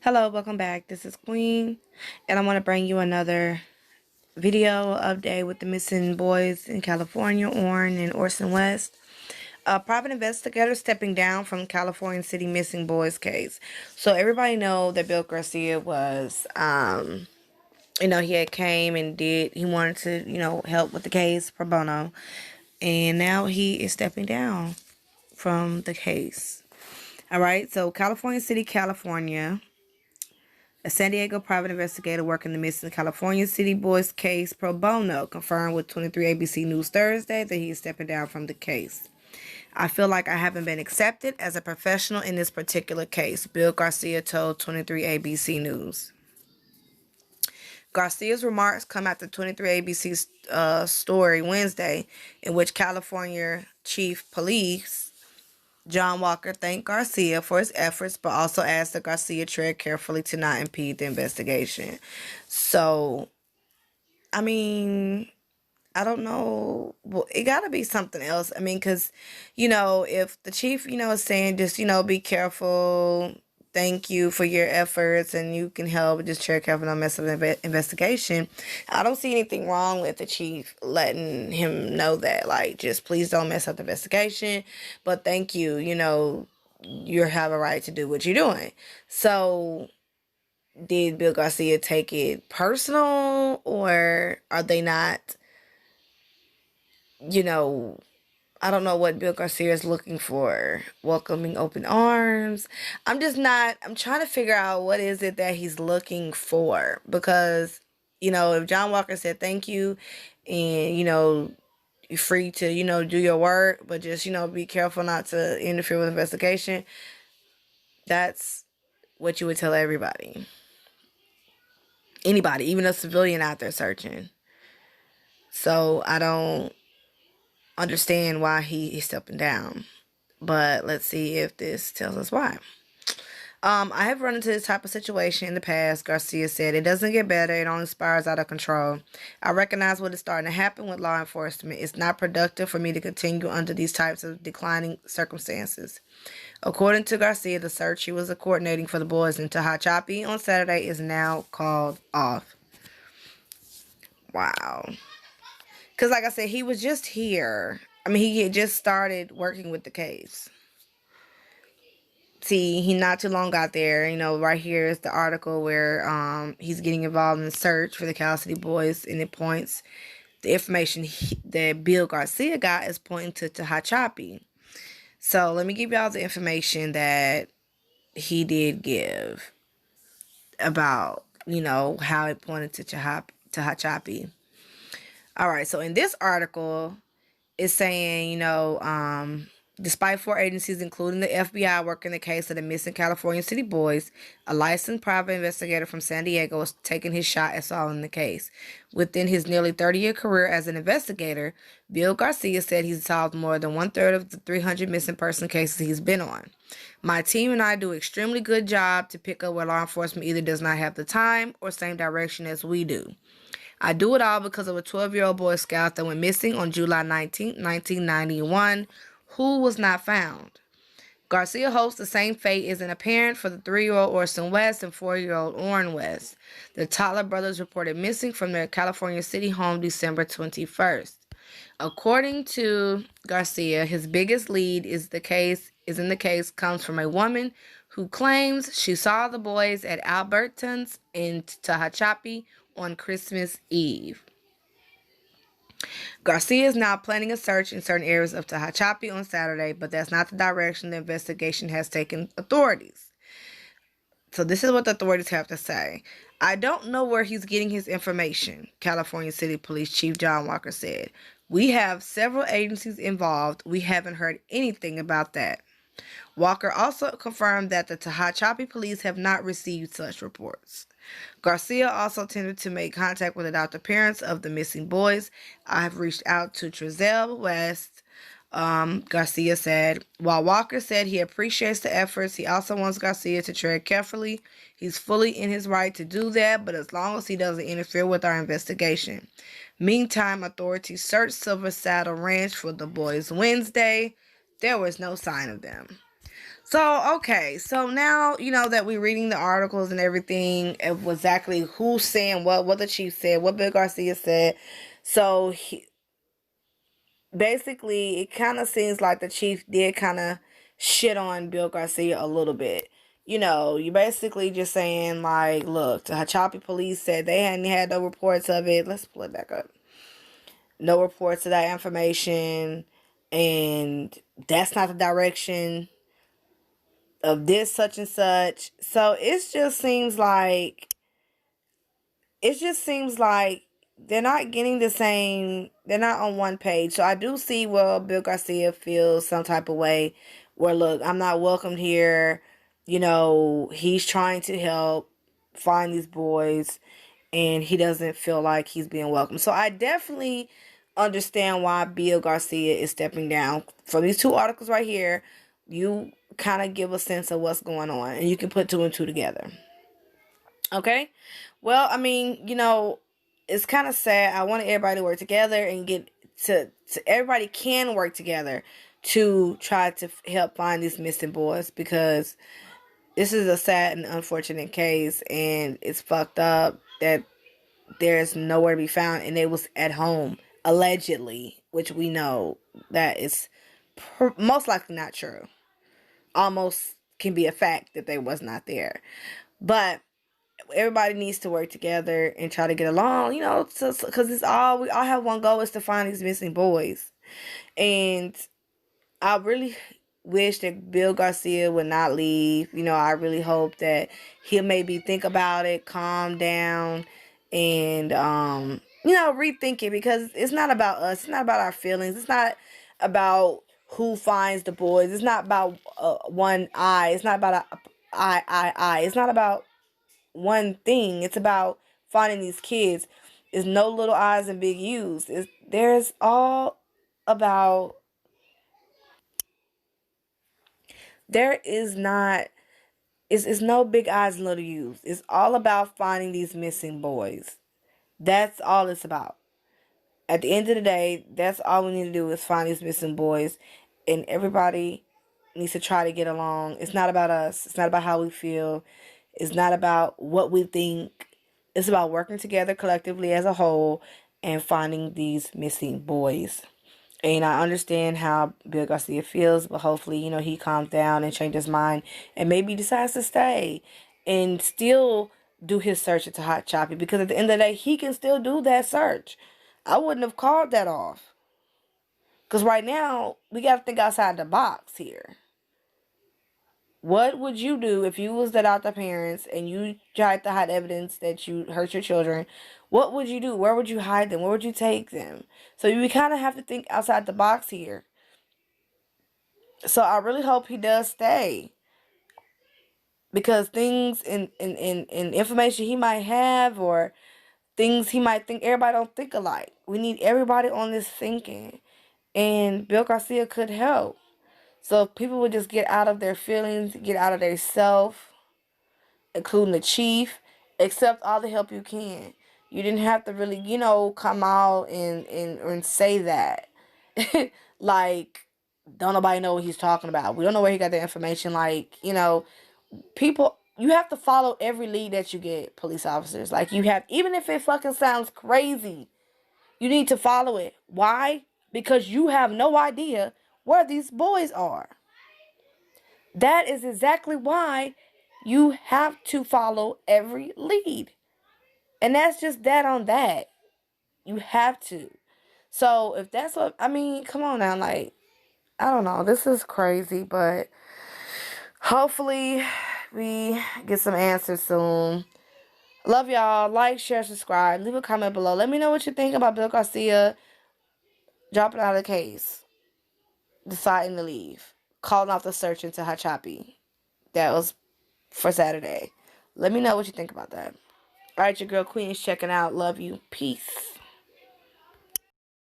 Hello, welcome back. This is Queen, and I want to bring you another video update with the missing boys in California, Orrin and Orson West. A private investigator stepping down from California City missing boys case. So everybody know that Bill Garcia was, he had came and he wanted to, help with the case pro bono, and now he is stepping down from the case. All right, so California City, California. A San Diego private investigator working the missing California City boys case pro bono confirmed with 23 ABC News Thursday that he is stepping down from the case. I feel like I haven't been accepted as a professional in this particular case, Bill Garcia told 23 ABC News. Garcia's remarks come after 23 ABC's story Wednesday, in which California Chief Police John Walker thanked Garcia for his efforts, but also asked that Garcia tread carefully to not impede the investigation. So, I mean, I don't know. Well, it got to be something else. I mean, because, if the chief, is saying just, be careful, thank you for your efforts, and you can help, just tread careful, not mess up the investigation. I don't see anything wrong with the chief letting him know that. Like, just please don't mess up the investigation, but thank you, you have a right to do what you're doing. So, did Bill Garcia take it personal, or are they not? I don't know what Bill Garcia is looking for. Welcoming open arms. I'm trying to figure out what is it that he's looking for. Because, if John Walker said thank you and, you're free to, do your work, but just, be careful not to interfere with the investigation. That's what you would tell everybody. Anybody, even a civilian out there searching. So I don't understand why he's stepping down. But let's see if this tells us why. I have run into this type of situation in the past, Garcia said. It doesn't get better. It only spirals out of control. I recognize what is starting to happen with law enforcement. It's not productive for me to continue under these types of declining circumstances. According to Garcia, the search he was coordinating for the boys in Tehachapi on Saturday is now called off. Wow. Because, like I said, he was just here. I mean, he had just started working with the case. See, he not too long got there. Right here is the article where he's getting involved in the search for the Cal City boys, and it points the information that Bill Garcia got is pointing to Tehachapi. So let me give y'all the information that he did give about, how it pointed to Tehachapi. All right, so in this article, it's saying, despite 4 agencies, including the FBI, working the case of the missing California City boys, a licensed private investigator from San Diego is taking his shot at solving the case. Within his nearly 30-year career as an investigator, Bill Garcia said he's solved more than 1/3 of the 300 missing person cases he's been on. My team and I do an extremely good job to pick up where law enforcement either does not have the time or same direction as we do. I do it all because of a 12-year-old Boy Scout that went missing on July 19, 1991, who was not found. Garcia hopes the same fate isn't apparent for the 3-year-old Orson West and 4-year-old Orrin West. The Tyler brothers reported missing from their California City home December 21st. According to Garcia, his biggest lead in the case comes from a woman who claims she saw the boys at Albertson's in Tehachapi on Christmas Eve. Garcia is now planning a search in certain areas of Tehachapi on Saturday, but that's not the direction the investigation has taken authorities. So this is what the authorities have to say. I don't know where he's getting his information, California City Police Chief John Walker said. We have several agencies involved. We haven't heard anything about that. Walker also confirmed that the Tehachapi police have not received such reports. Garcia also attempted to make contact with the adopted parents of the missing boys. I have reached out to Trezell West, Garcia said. While Walker said he appreciates the efforts, he also wants Garcia to tread carefully. He's fully in his right to do that, but as long as he doesn't interfere with our investigation. Meantime, authorities searched Silver Saddle Ranch for the boys Wednesday. There was no sign of them. So, okay. So now, that we're reading the articles and everything of exactly who's saying what the chief said, what Bill Garcia said. So, basically, it kind of seems like the chief did kind of shit on Bill Garcia a little bit. You basically just saying, like, look, the Hachapi police said they hadn't had no reports of it. Let's pull it back up. No reports of that information. And that's not the direction of this such and such. So it just seems like they're not getting the same, they're not on one page. So I do see where Bill Garcia feels some type of way where, look, I'm not welcomed here. He's trying to help find these boys and he doesn't feel like he's being welcome. So I definitely understand why Bill Garcia is stepping down. From these two articles right here, you kind of give a sense of what's going on and you can put two and two together. Okay? Well, I mean, it's kind of sad. I wanted everybody to work together and get to everybody can work together to try to help find these missing boys, because this is a sad and unfortunate case and it's fucked up that there's nowhere to be found and it was at home allegedly, which we know that is most likely not true. Almost can be a fact that they was not there. But everybody needs to work together and try to get along, because we all have one goal, is to find these missing boys. And I really wish that Bill Garcia would not leave. I really hope that he'll maybe think about it, calm down, and rethink it, because it's not about us. It's not about our feelings. It's not about who finds the boys. It's not about one eye. It's not about a eye. It's not about one thing. It's about finding these kids. It's no little I's and big U's. There's all about. There is not. It's no big I's and little U's. It's all about finding these missing boys. That's all it's about. At the end of the day, that's all we need to do is find these missing boys, and everybody needs to try to get along. It's not about us. It's not about how we feel. It's not about what we think. It's about working together collectively as a whole and finding these missing boys. And I understand how Bill Garcia feels, but hopefully, he calms down and changes his mind and maybe decides to stay and still do his search into Hot Choppy, because at the end of the day, he can still do that search. I wouldn't have called that off. Because right now, we got to think outside the box here. What would you do if you was the adoptive parents and you tried to hide evidence that you hurt your children? What would you do? Where would you hide them? Where would you take them? So you kind of have to think outside the box here. So I really hope he does stay. Because things in information he might have, or things he might think, everybody don't think alike. We need everybody on this thinking. And Bill Garcia could help. So if people would just get out of their feelings, get out of their self, including the chief, accept all the help you can. You didn't have to really, come out and say that. Like, don't nobody know what he's talking about. We don't know where he got the information. Like, people, you have to follow every lead that you get, police officers. Like, you have, even if it fucking sounds crazy, you need to follow it. Why? Because you have no idea where these boys are. That is exactly why you have to follow every lead. And that's just that on that. You have to. So if that's what, I mean, come on now. Like, I don't know. This is crazy, but hopefully we get some answers soon. Love y'all. Like, share, subscribe. Leave a comment below. Let me know what you think about Bill Garcia dropping out of the case, deciding to leave, calling off the search into Hachapi. That was for Saturday. Let me know what you think about that. All right, your girl Queen is checking out. Love you. Peace.